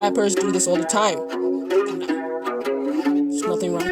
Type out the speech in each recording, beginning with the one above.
rappers do this all the time. There's nothing wrong.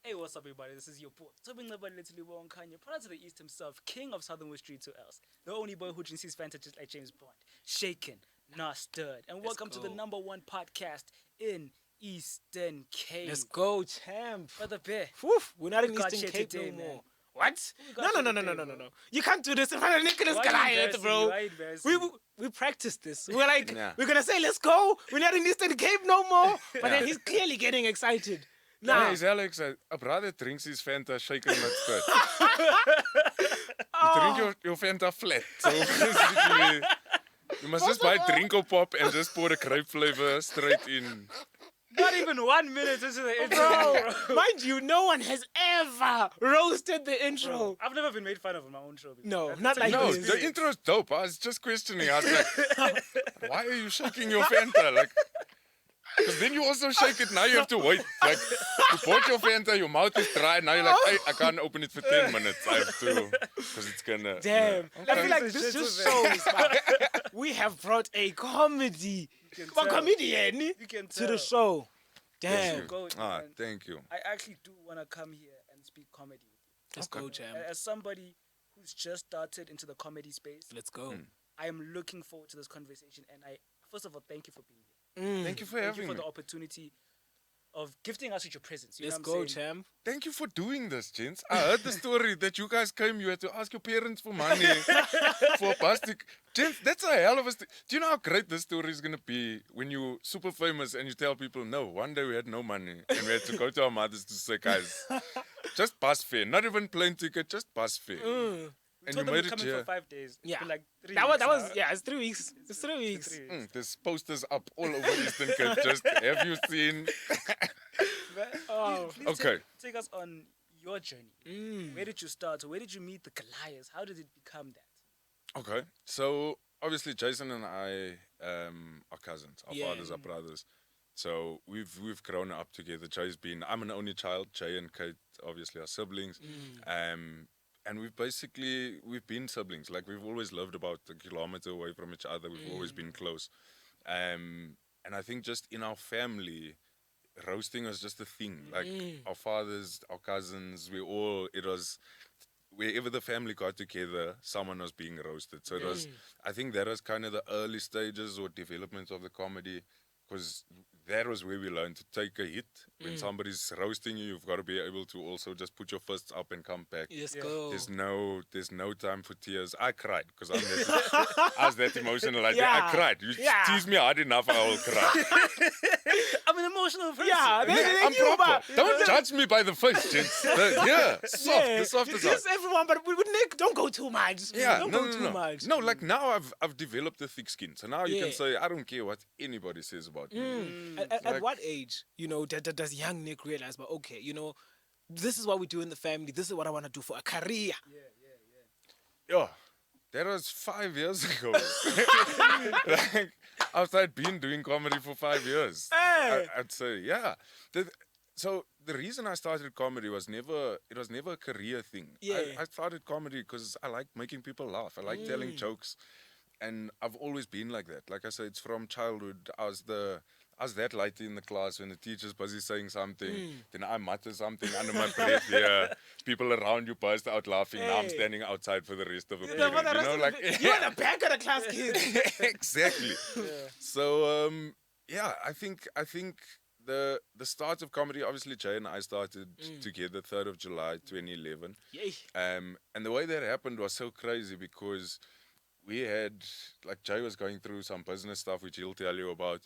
Hey, what's up, everybody? This is your boy, Tobin Nobody Literally Won't Kanye, product of the East himself, king of Southern West Street to else, the only boy who drinks his Fanta just like James Bond, shaken, not stirred. And welcome to the #1 podcast in Eastern Cape. Let's go, champ. Brother Bear. Woof, we're not in We got Eastern shit Cape today, no man. more. What? got No. shit today, bro. You can't do this in front of Nicholas Why are you Goliath, embarrassing bro. me? Why are you embarrassing me? We practiced this. We're like, Nah. we're gonna say, let's go. We're not in Eastern Cape no more. But then he's clearly getting excited. Nah. Hey, Alex, a brother drinks his Fanta shaken not stirred. You drink your Fanta flat. So basically, you must just buy Drinko Pop and just pour the grape flavor straight in. Not even 1 minute into the intro. Bro, mind you, no one has ever roasted the intro. I've never been made fun of on my own show before. No, That's not like No, this. the intro's dope. I was just questioning. I was like, why are you shaking your Fanta? Like, because then you also shake it. Now you have to wait. like, you bought your Fanta, your mouth is dry. Now you're like, hey, I can't open it for 10 minutes. I have to, because it's gonna. Damn. Yeah. I feel like It's a this shit just event. shows that we have brought a comedy, can a tell. comedian You can to the tell. show. Thank Damn. you. Go, Ah, man. thank you. I actually do want to come here and speak comedy with you. Let's go, champ. As somebody who's just started into the comedy space, Let's go. I am looking forward to this conversation. And I, first of all, thank you for being here. Thank you for Thank having you for me. the opportunity of gifting us with your presence. You Let's know what I'm go, saying? champ. Thank you for doing this, gents. I heard the story that you guys came, you had to ask your parents for money for a bus ticket. Gents, that's a hell of a Do you know how great this story is going to be when you're super famous and you tell people, no, one day we had no money and we had to go to our mothers to say, guys, just bus fare. Not even plane ticket, just bus fare. We And told you them made we're it coming here. for 5 days. It's Yeah. been like 3 That weeks was, now. yeah, it's 3 weeks. It's 3 weeks. 3 weeks. There's posters up all over Eastern Cape. Just have you seen? Oh. Please Okay. take us on your journey. Where did you start? Where did you meet the Goliaths? How did it become that? Okay. So obviously Jason and I are cousins. Our Yeah. fathers are brothers. So we've grown up together. I'm an only child. Jay and Kate obviously are siblings. And we've been siblings. Like we've always lived about a kilometer away from each other. We've always been close. And I think just in our family, roasting was just a thing. Like our fathers, our cousins, it was wherever the family got together, someone was being roasted. So it was, I think that was kind of the early stages or development of the comedy, because that was where we learned to take a hit. When somebody's roasting you, you've got to be able to also just put your fists up and come back. Let's go. There's no time for tears. I cried because I was that emotional. I Yeah. cried. You Yeah. tease me hard enough, I will cry. I'm an emotional person. Yeah, I'm proper. Don't judge me by the face, gents. The soft is Just everyone, but with Nick, don't go too much. Yeah, don't go too much. No, like now I've developed a thick skin. So now you Yeah. can say, I don't care what anybody says about me. At Like- what age, does young Nick realize, but okay, this is what we do in the family. This is what I want to do for a career. Yeah, that was 5 years ago. Like, after I'd been doing comedy for 5 years, Hey. I'd say, yeah. So the reason I started comedy was never a career thing. Yeah. I started comedy because I like making people laugh. I like telling jokes, and I've always been like that. Like I said, it's from childhood. I was that light in the class when the teacher's busy saying something, then I mutter something under my breath here. People around you burst out laughing. Now I'm Hey. standing outside for the rest of the You period. know, you're the back of the class, kid. Exactly. So I think the start of comedy, obviously Jay and I started together 3rd of July 2011. Yay. And the way that happened was so crazy because we had, like, Jay was going through some business stuff, which he'll tell you about.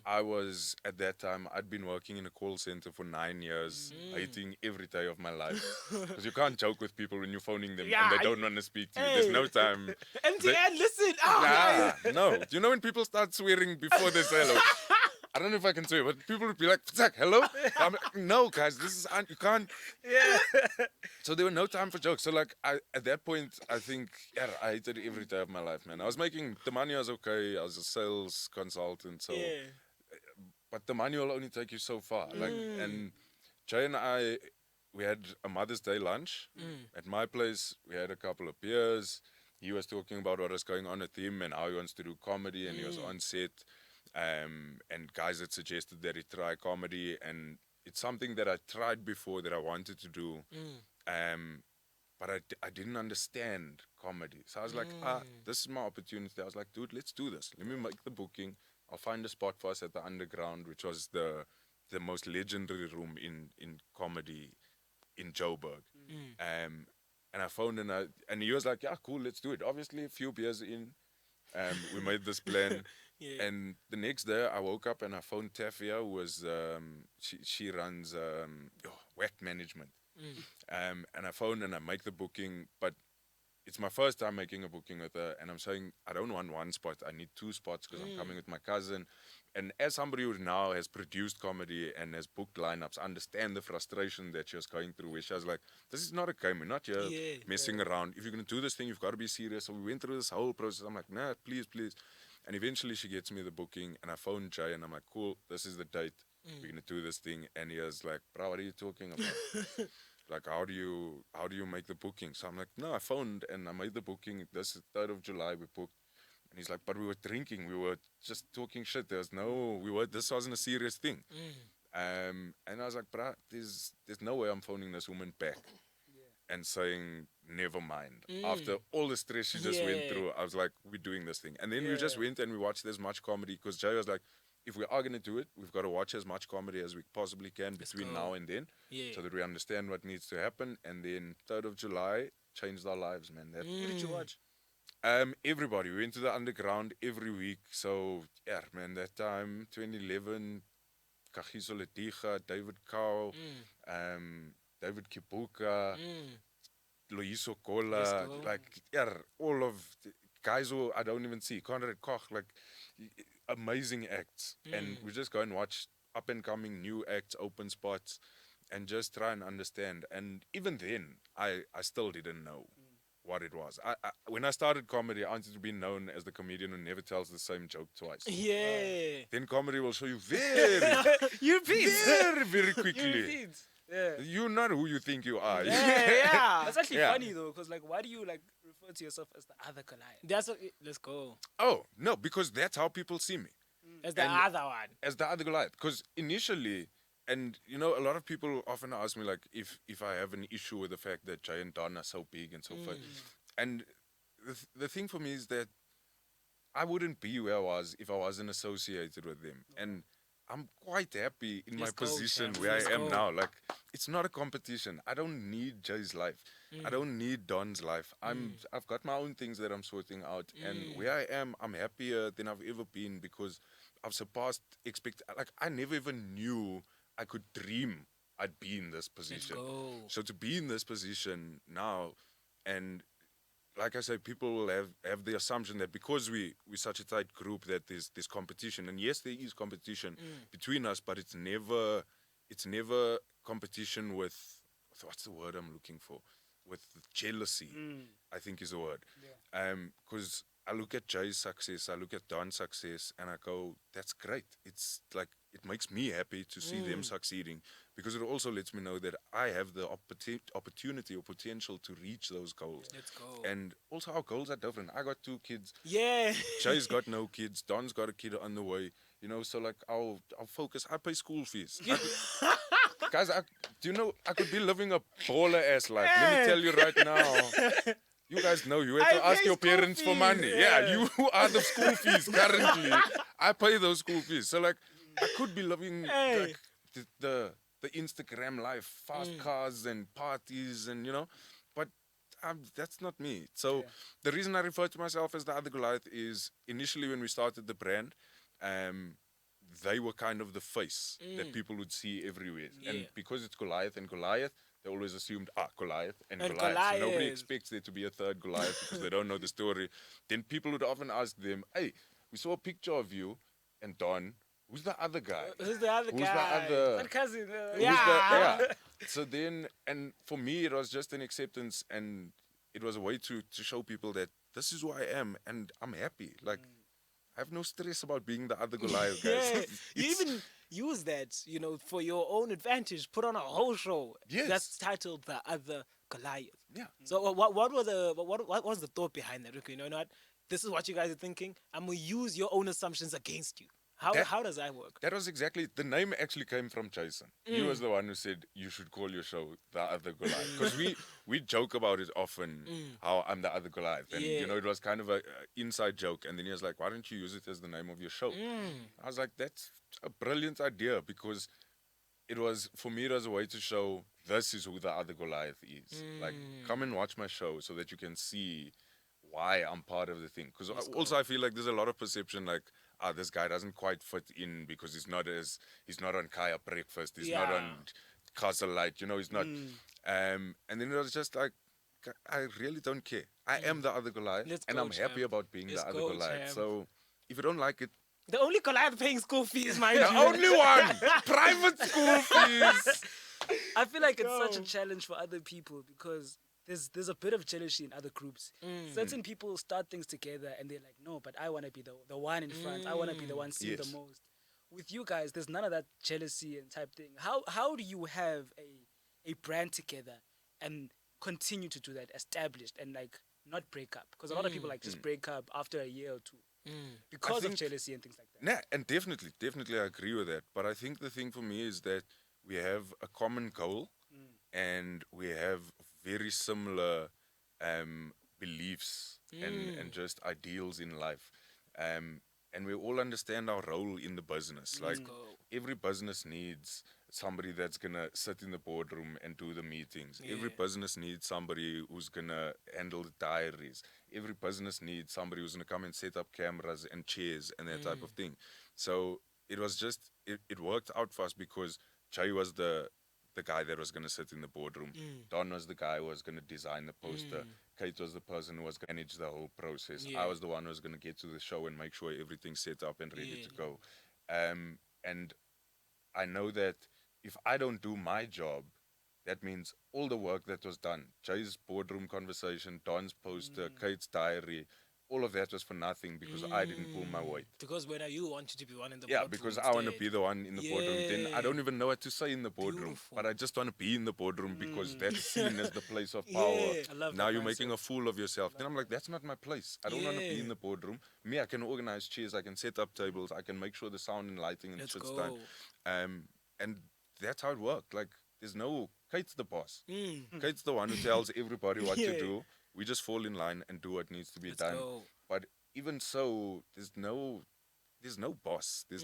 I was, at that time, I'd been working in a call center for 9 years, hating every day of my life. Because you can't joke with people when you're phoning them Yeah, and they don't want to speak to you. There's no time. MTN, listen. Oh, Nah, no. Do you know when people start swearing before they say hello? I don't know if I can say it, but people would be like, Zach, hello? I'm like, no, guys, this is, you can't. Yeah. So there were no time for jokes. So like, at that point, I think, I hated every day of my life, man. I was making, the money was okay. I was a sales consultant, so. Yeah. But the money will only take you so far. Like, and Jay and I, we had a Mother's Day lunch at my place. We had a couple of beers. He was talking about what was going on with him and how he wants to do comedy, and he was on set. And guys had suggested that he try comedy, and it's something that I tried before that I wanted to do. But I didn't understand comedy. So I was like, this is my opportunity. I was like, dude, let's do this. Let me make the booking. I'll find a spot for us at the Underground, which was the most legendary room in comedy in Joburg. And I phoned and he was like, yeah, cool, let's do it. Obviously, a few beers in, we made this plan. And the next day, I woke up and I phoned Tafia, who was, she runs WAC management. And I phoned and I make the booking, but it's my first time making a booking with her, and I'm saying I don't want one spot, I need two spots because I'm coming with my cousin. And as somebody who now has produced comedy and has booked lineups, I understand the frustration that she was going through, where she was like, this is not a game, we're not here messing around. If you're going to do this thing, you've got to be serious. So we went through this whole process. I'm like, nah, please. And eventually she gets me the booking, and I phone Jay, and I'm like, cool, this is the date. We're going to do this thing. And he was like, bro, what are you talking about? Like, how do you make the booking? So I'm like, no, I phoned and I made the booking. This is 3rd of July, we booked. And he's like, but we were drinking. We were just talking shit. This wasn't a serious thing. And I was like, bruh, there's no way I'm phoning this woman back and saying, never mind. After all the stress she just went through, I was like, we're doing this thing. And then we just went and we watched as much comedy, because Jay was like, if we are going to do it, we've got to watch as much comedy as we possibly can between now and then, so that we understand what needs to happen. And then 3rd of July changed our lives, man. Who did you watch? Everybody. We went to the Underground every week. So, yeah, man, that time, 2011, Kagiso Letiga, David Kau, David Kipuka, Loiso Kola, like, yeah, all of the guys who I don't even see, Conrad Koch, like, amazing acts. And we just go and watch up and coming new acts, open spots, and just try and understand. And even then, I still didn't know what it was. When I started comedy, I wanted to be known as the comedian who never tells the same joke twice. Then comedy will show you very quickly. You're not who you think you are. That's actually funny though, because like, why do you like refer to yourself as the other Goliath? That's what, let's go. Oh no, because that's how people see me. As the other one. As the other Goliath. Because initially, and you know, a lot of people often ask me like if I have an issue with the fact that Jay and Don are so big and so forth. And the thing for me is that I wouldn't be where I was if I wasn't associated with them. And I'm quite happy in my position where I am now. Like, it's not a competition. I don't need Jay's life. I don't need Don's life. I've got my own things that I'm sorting out. And where I am, I'm happier than I've ever been, because I've surpassed like, I never even knew I could dream I'd be in this position. So to be in this position now, and like I said, people will have the assumption that because we're such a tight group that there's competition. And yes, there is competition between us, but it's never competition with what's the word I'm looking for? With jealousy, I think is the word. Because I look at Jay's success, I look at Don's success, and I go, that's great. It's like, it makes me happy to see them succeeding, because it also lets me know that I have the opportunity or potential to reach those goals. Let's go. And also our goals are different. I got 2 kids. Yeah. Jay's got no kids. Don's got a kid on the way. You know, so like I'll focus. I pay school fees. Guys, do you know, I could be living a baller ass life. Let me tell you right now. You guys know you have to ask your parents for money. Yeah, you are the school fees currently. I pay those school fees. So like, I could be living like the Instagram life, fast cars and parties and, you know, but that's not me. So the reason I refer to myself as the other Goliath is, initially when we started the brand, they were kind of the face that people would see everywhere. And because it's Goliath and Goliath, they always assumed, Goliath and Goliath. So nobody expects there to be a third Goliath because they don't know the story. Then people would often ask them, hey, we saw a picture of you and Don. Who's the other guy? Who's the other guy? Who's the other? That cousin. So then, and for me, it was just an acceptance, and it was a way to show people that this is who I am, and I'm happy. Like, I have no stress about being the other Goliath, guys. Yeah, you It's- even use that, for your own advantage. Put on a whole show Yes. that's titled "The Other Goliath." Yeah. So what was the thought behind that? Okay, you know what? This is what you guys are thinking. I'm gonna use your own assumptions against you. How does that work? That was exactly the name. Actually, came from Jason. He was the one who said you should call your show the Other Goliath, because we joke about it often. How I'm the Other Goliath, and Yeah. it was kind of a inside joke. And then he was like, "Why don't you use it as the name of your show?" I was like, "That's a brilliant idea," because it was, for me, it was a way to show this is who the Other Goliath is. Like, come and watch my show so that you can see why I'm part of the thing. Because also I feel like there's a lot of perception like, this guy doesn't quite fit in because he's not on Kaya Breakfast, he's not on Castle Light, he's not. And then it was just like, I really don't care. I am the Other Goliath, Let's and go, I'm happy champ. about being Let's the Other go, Goliath. champ. So if you don't like it, The only Goliath paying school fees, mind the you. only one, private school fees. I feel like it's such a challenge for other people because there's a bit of jealousy in other groups. Certain people start things together and they're like, no, but I want to be the one in front. I want to be the one seen Yes. the most. With you guys, there's none of that jealousy and type thing. How do you have a brand together and continue to do that, established, and like not break up? Because a lot of people like just break up after a year or two because of think- jealousy and things like that. Nah, and definitely I agree with that. But I think the thing for me is that we have a common goal and we have very similar beliefs and just ideals in life. And we all understand our role in the business. Like, go. every business needs somebody that's gonna sit in the boardroom and do the meetings. Every business needs somebody who's gonna handle the diaries. Every business needs somebody who's gonna come and set up cameras and chairs and that type of thing. So it was just it worked out for us because Jay was the guy that was gonna sit in the boardroom. Don was the guy who was gonna design the poster. Kate was the person who was gonna manage the whole process. Yeah. I was the one who was gonna get to the show and make sure everything's set up and ready to go. And I know that if I don't do my job, that means all the work that was done, Jay's boardroom conversation, Don's poster, Kate's diary, all of that was for nothing because I didn't pull my weight. Because when you wanted to be one in the Yeah, boardroom because I want to instead. be the one in the boardroom. Then I don't even know what to say in the boardroom, Beautiful. but I just want to be in the boardroom because that's seen as the place of power. Yeah. I love Now that you're mindset. making a fool of yourself. Then I'm like, that's not my place. I don't want to be Yeah. in the boardroom. Me, I can organize chairs, I can set up tables, I can make sure the sound and lighting and Let's shit's go. done. And that's how it worked. Like, there's no Kate's the boss. Mm. Kate's the one who tells everybody what Yeah. to do. We just fall in line and do what needs to be Let's done. go. But even so, there's no boss. There's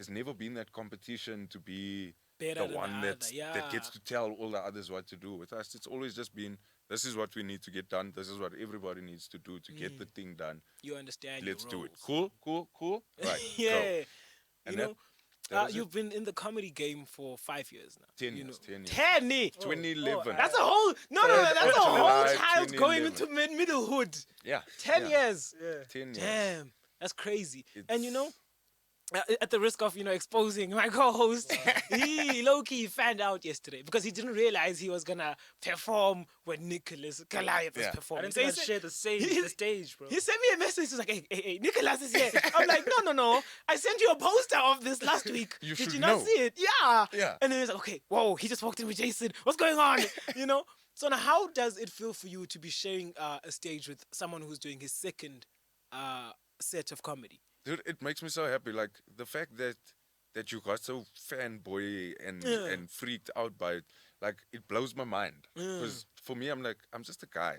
never been that competition to be Better the than one the that other, yeah. gets to tell all the others what to do. With us, it's always just been, this is what we need to get done. This is what everybody needs to do to get the thing done. You understand Let's your do it. roles. Cool. Right. Yeah. Go. And You know, that was it. you've been in the comedy game for 5 years now. 10 you years, know. 10 years. 10 years. 2011. That's a whole no, Third that's a of whole July, child going 2011. into middlehood. Yeah. 10 yeah. years. Yeah. 10 years. Damn, that's crazy. And you It's- know, at the risk of exposing my co-host, he low-key found out yesterday because he didn't realize he was gonna perform when Nicholas Goliath was Yeah. I performing. didn't So he think I'd said- share he- the stage, bro. He sent me a message. He's like, hey, Nicholas is here. I'm like, no. I sent you a poster of this last week. You Did should you not know. see it? Yeah. Yeah. And then he's like, okay, whoa, he just walked in with Jason. What's going on? So now how does it feel for you to be sharing a stage with someone who's doing his second set of comedy? Dude, it makes me so happy. Like, the fact that you got so fanboy and freaked out by it, like, it blows my mind. Because for me, I'm like, I'm just a guy.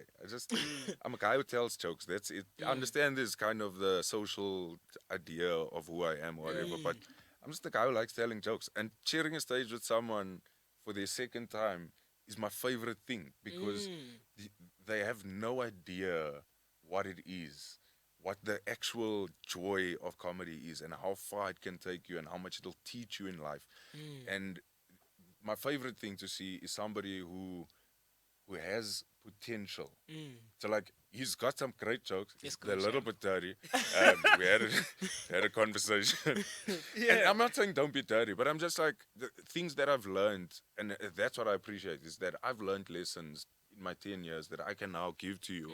I'm a guy who tells jokes. That's it. I understand this kind of the social idea of who I am or whatever, but I'm just a guy who likes telling jokes. And sharing a stage with someone for their second time is my favorite thing because they have no idea what it is, what the actual joy of comedy is and how far it can take you and how much it'll teach you in life. And my favorite thing to see is somebody who has potential. So, like, he's got some great jokes. Yes, They're a coach, little yeah. bit dirty. We had a conversation. And I'm not saying don't be dirty, but I'm just like, the things that I've learned, and that's what I appreciate, is that I've learned lessons in my 10 years that I can now give to you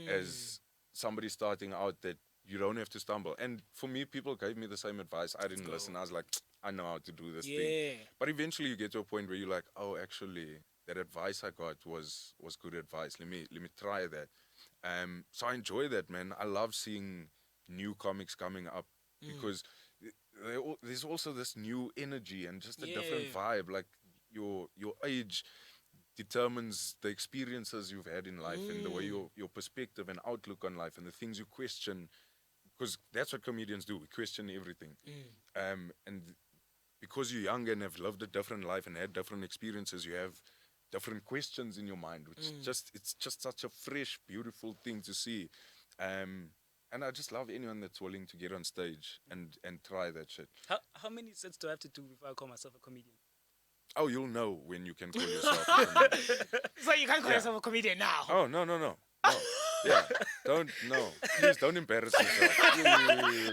as somebody starting out that you don't have to stumble. And for me, people gave me the same advice. I didn't listen. I was like, I know how to do this thing. Yeah. But eventually you get to a point where you're like, oh, actually, that advice I got was good advice. Let me try that. So I enjoy that, man. I love seeing new comics coming up because there's also this new energy and just a different Yeah. vibe. Like your age determines the experiences you've had in life and the way your perspective and outlook on life and the things you question, because that's what comedians do. We question everything. And because you're young and have lived a different life and had different experiences, you have different questions in your mind, which it's just such a fresh, beautiful thing to see. And I just love anyone that's willing to get on stage and try that shit. How many sets do I have to do before I call myself a comedian? Oh, you'll know when you can call yourself a comedian. So you can't call yourself a comedian now. Oh, no. Yeah, please don't embarrass yourself.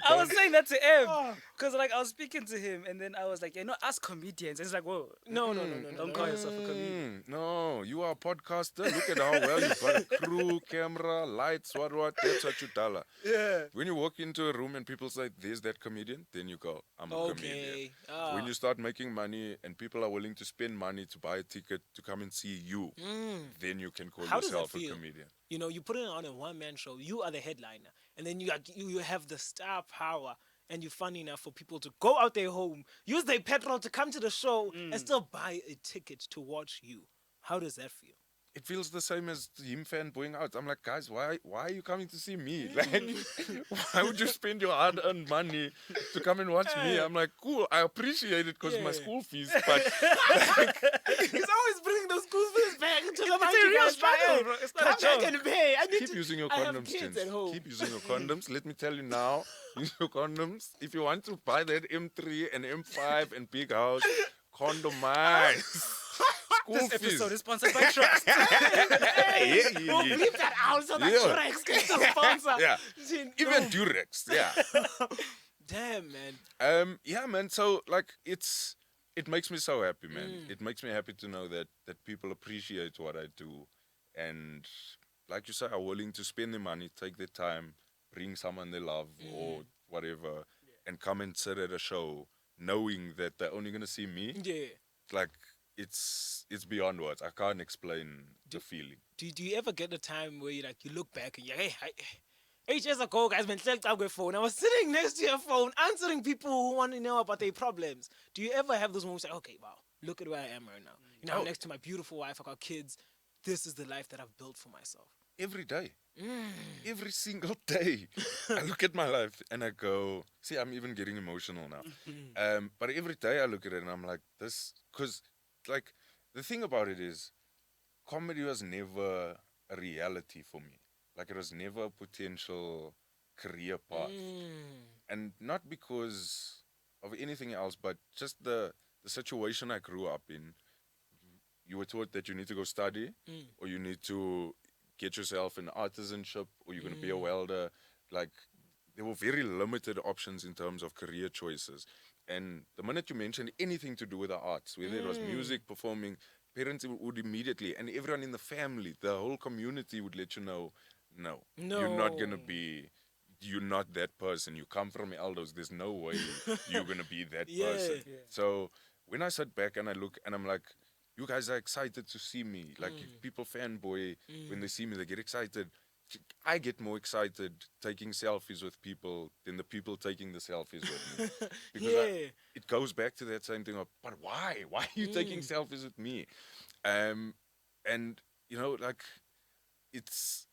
I was saying that to him because like I was speaking to him and then I was like, us comedians. And he's like, whoa, No. don't call yourself a comedian. No, you are a podcaster. Look at how well you've got a crew, camera, lights, what. That's what you tell her. Yeah. When you walk into a room and people say, there's that comedian, then you go, I'm a comedian. When you start making money and people are willing to spend money to buy a ticket to come and see you, then you can call How does that yourself a feel? comedian. You know, you put it on a one-man show. You are the headliner, and then you have the star power, and you're funny enough for people to go out their home, use their petrol to come to the show, and still buy a ticket to watch you. How does that feel? It feels the same as him fanboying out. I'm like, guys, why are you coming to see me? Like, why would you spend your hard-earned money to come and watch me? I'm like, cool, I appreciate it because my school fees, but He's always bringing those school fees back to the It's a real struggle, bro. It's not a come back joke. and pay. keep using your I have condoms, kids gents. at home. Keep using your condoms. Let me tell you now, use your condoms. If you want to buy that M3 and M5 and big house, condomize. This episode is sponsored by Trust. We'll leave that out so that Yeah. Rex gets the sponsor. Yeah. No. Even Durex. Yeah. Damn, man. Yeah, man. So like it makes me so happy, man. It makes me happy to know that people appreciate what I do, and like you say, are willing to spend their money, take their time, bring someone they love or whatever, and come and sit at a show, knowing that they're only gonna see me. Yeah. Like it's beyond words. I can't explain the feeling. Do you ever get a time where you look back and you're like, hey, 8 years ago, guys, phone. I was sitting next to your phone, answering people who want to know about their problems. Do you ever have those moments like, okay, wow, look at where I am right now. You know, I'm next to my beautiful wife, I got kids. This is the life that I've built for myself. Every day. Every single day. I look at my life and I go, see, I'm even getting emotional now. But every day I look at it and I'm like, this, because, like, the thing about it is, comedy was never a reality for me. Like, it was never a potential career path. And not because of anything else, but just the situation I grew up in. You were taught that you need to go study, or you need to get yourself an artisanship, or you're going to be a welder. Like, there were very limited options in terms of career choices. And the minute you mentioned anything to do with the arts, whether it was music, performing, parents would immediately, and everyone in the family, the whole community would let you know, no. You're not going to be, you're not that person. You come from Eldos. There's no way you're going to be that person. Yeah. So when I sat back and I look and I'm like, you guys are excited to see me. Like, if people fanboy, when they see me, they get excited. I get more excited taking selfies with people than the people taking the selfies with me. Because it goes back to that same thing of, but why? Why are you taking selfies with me? And, you know, like, it's...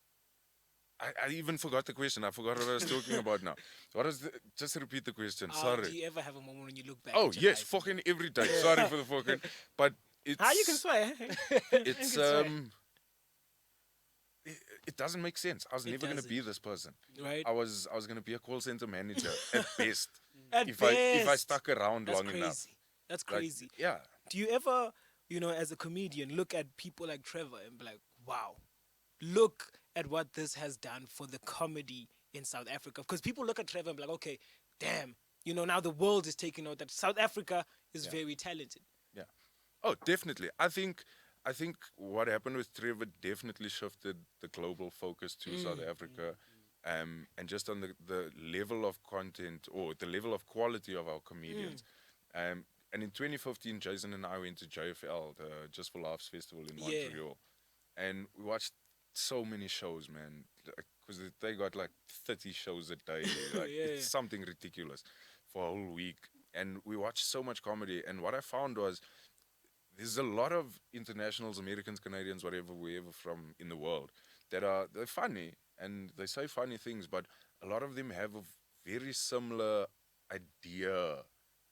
I even forgot the question. I forgot what I was talking about now. What is just repeat the question. Sorry. Do you ever have a moment when you look back? Oh, at your yes, life? fucking every day. Sorry for the fucking... But it's... You can swear. It's... It doesn't make sense. I was never going to be this person. Right. I was going to be a call center manager at best. If I stuck around That's long crazy. enough. That's Like, crazy. yeah. Do you ever, you know, as a comedian, look at people like Trevor and be like, wow, look at what this has done for the comedy in South Africa? Because people look at Trevor and be like, okay, damn, you know, now the world is taking note that South Africa is very talented. Yeah. Oh, definitely. I think what happened with Trevor definitely shifted the global focus to South Africa. and just on the level of content or the level of quality of our comedians. And in 2015, Jason and I went to JFL, the Just for Laughs Festival in Montreal, and we watched so many shows, man. Because they got like 30 shows a day. Like, it's something ridiculous for a whole week. And we watched so much comedy. And what I found was there's a lot of internationals, Americans, Canadians, wherever from in the world they're funny and they say funny things, but a lot of them have a very similar idea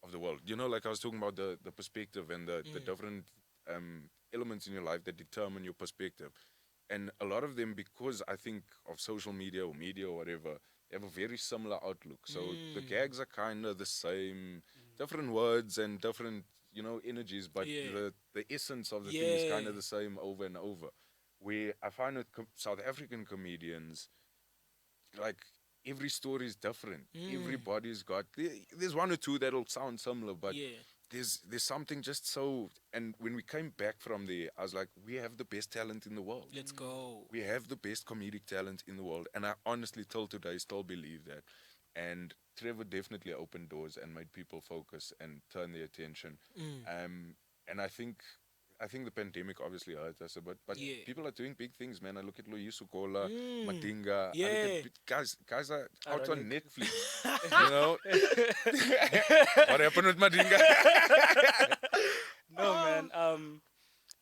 of the world. You know, like I was talking about the perspective and the different elements in your life that determine your perspective. And a lot of them, because I think of social media or media or whatever, they have a very similar outlook. So the gags are kind of the same, different words and different, energies, but the essence of the thing is kind of the same over and over. Where I find with South African comedians, like, every story is different. Everybody's got, there's one or two that'll sound similar, but there's something just so. And when we came back from there, I was like, we have the best talent in the world. Let's go. We have the best comedic talent in the world, and I honestly till today still believe that. And Trevor definitely opened doors and made people focus and turn their attention. And I think the pandemic obviously hurt us a bit, but people are doing big things, man. I look at Loyiso Kola, Madinga. I look at guys are out on Netflix. You know, what happened with Madinga? No, man.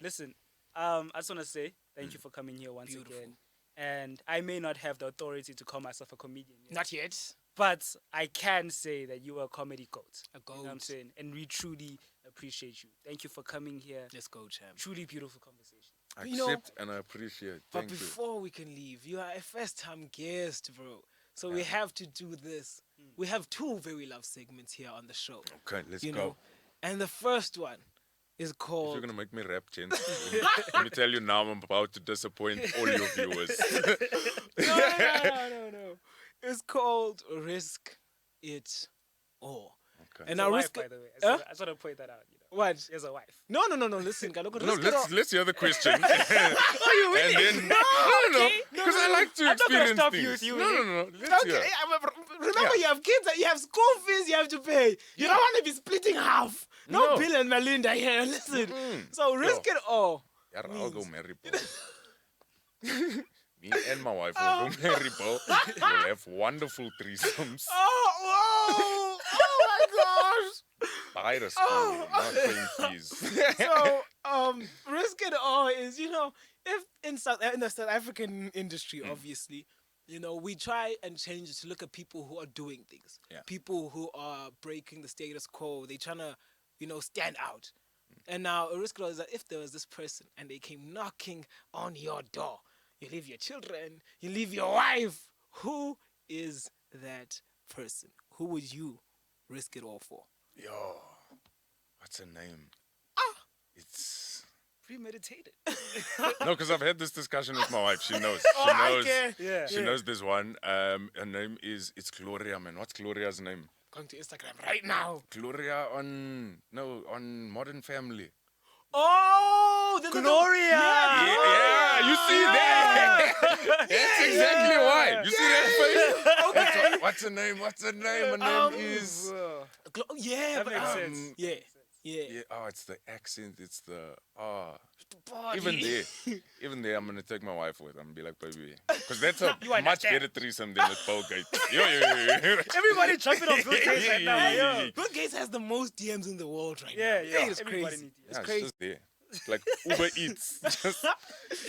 Listen, I just want to say thank you for coming here once again. And I may not have the authority to call myself a comedian yet, Not yet. but I can say that you are a comedy goat. A goat. You know what I'm saying? And we truly appreciate you. Thank you for coming here. Let's go, champ. Truly beautiful conversation. I You know, accept and I appreciate. But Thank you. before we can leave, you are a first-time guest, bro. So we have to do this. We have two very love segments here on the show. Okay, let's You go. know, and the first one is If called. you're gonna make me rap, gents, let me tell you now, I'm about to disappoint all your viewers. No. It's called Risk It All. Okay. And It's a now wife, risk by it. the way. Huh? I just want to point that out. What? She has a wife. No. Listen, Galoko, No, risk it all. let's hear the question. Are you And really? then, No, no, okay. because I like to I'm not gonna experience stop you things. with you, No. Let's Okay, hear. remember you have kids, you have school fees you have to pay. You don't want to be splitting half. No, No. Bill and Melinda here. Listen. So risk it all. Yeah, I'll go marry Paul. Me and my wife will go marry Paul. We'll have wonderful threesomes. Oh my gosh. Buy the school, not paying fees. So risk it all is, if in the South African industry, obviously, we try and change it to look at people who are doing things. Yeah. People who are breaking the status quo. They trying to, stand out. And now a risk it all is that if there was this person and they came knocking on your door, you leave your children, you leave your wife. Who is that person? Who would you risk it all for? Yo, what's her name? It's Premeditated. no, because I've had this discussion with my wife. She knows. Yeah. She knows this one. Her name it's Gloria, man. What's Gloria's name? Going to Instagram right now. Gloria on Modern Family. Oh, Gloria! Yeah, you see that? That's exactly why. You see that face? Okay. What's her name? Her name is. Yeah, That makes sense. Yeah. Yeah. Oh, it's the accent. It's the Body. Even there, I'm gonna take my wife with. I'm gonna be like, baby, because that's a You much understand. better threesome than the Paul Gates. Yo. Everybody jumping on Bill Gates right now. Yo. Bill Gates has the most DMs in the world right Yeah, now. yeah. It's Everybody crazy. needs It's Yeah, crazy. just there. It's like Uber Eats. Just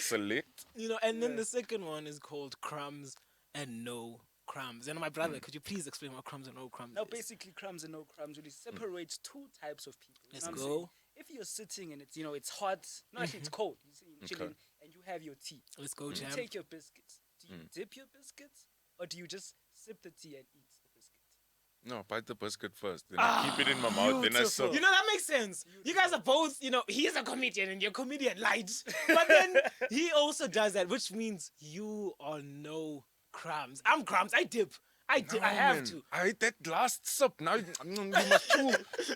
select. And then the second one is called Crumbs and No Crumbs. And my brother, could you please explain what Crumbs and No Crumbs Now, is? basically, crumbs and no crumbs really separates two types of people. You Let's know what I'm go. saying? If you're sitting and it's hot, no, actually it's cold. You're sitting chilling and you have your tea. Let's go, You champ. take your biscuits. Do you dip your biscuits or do you just sip the tea and eat the biscuit? No, bite the biscuit first. Then I keep it in my mouth. Then I beautiful. suck. That makes sense. You guys are both, he's a comedian and you're comedian light. But then he also does that, which means you are no crumbs. I'm crumbs. I dip. I have to. I ate that last sip. Now you must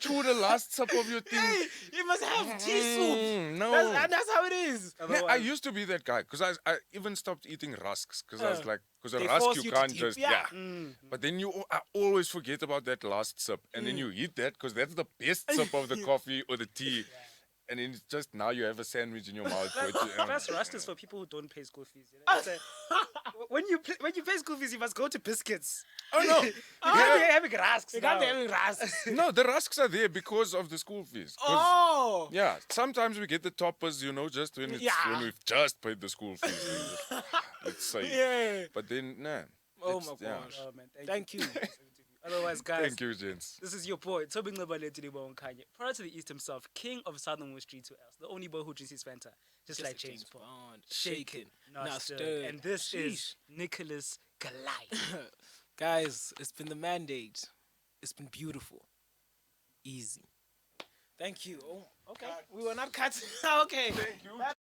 chew the last sip of your thing. Hey, you must have tea soup. No. That's how it is. Man, I used to be that guy because I even stopped eating rusks because I was like, because a They rusk force you you to can't dip, just, yeah. But then I always forget about that last sip and then you eat that because that's the best sip of the coffee or the tea. And then it's just now you have a sandwich in your mouth. Plus, rust is for people who don't pay school fees. You know? When you pay school fees, you must go to biscuits. Oh no! You can't be having rusks. You can't now. be having rasps. No, the rusks are there because of the school fees. 'Cause, Oh. yeah, sometimes we get the toppers, just when when we've just paid the school fees. Then let's say. Yeah. But then, nah. Oh it's- my yeah. gosh. Oh, man, Thank you. Otherwise, guys, Thank you, gents. this is your boy, Toby Kanye. Prior to the East himself, king of Southern West Street to else, the only boy who drinks his Fanta, just like James Bond. Shaken, not not stirred. stirred. And this Sheesh. is Nicholas Goliath. Guys, it's been the mandate. It's been beautiful. Easy. Thank you. Oh, okay. We were not cut. Okay. Thank you.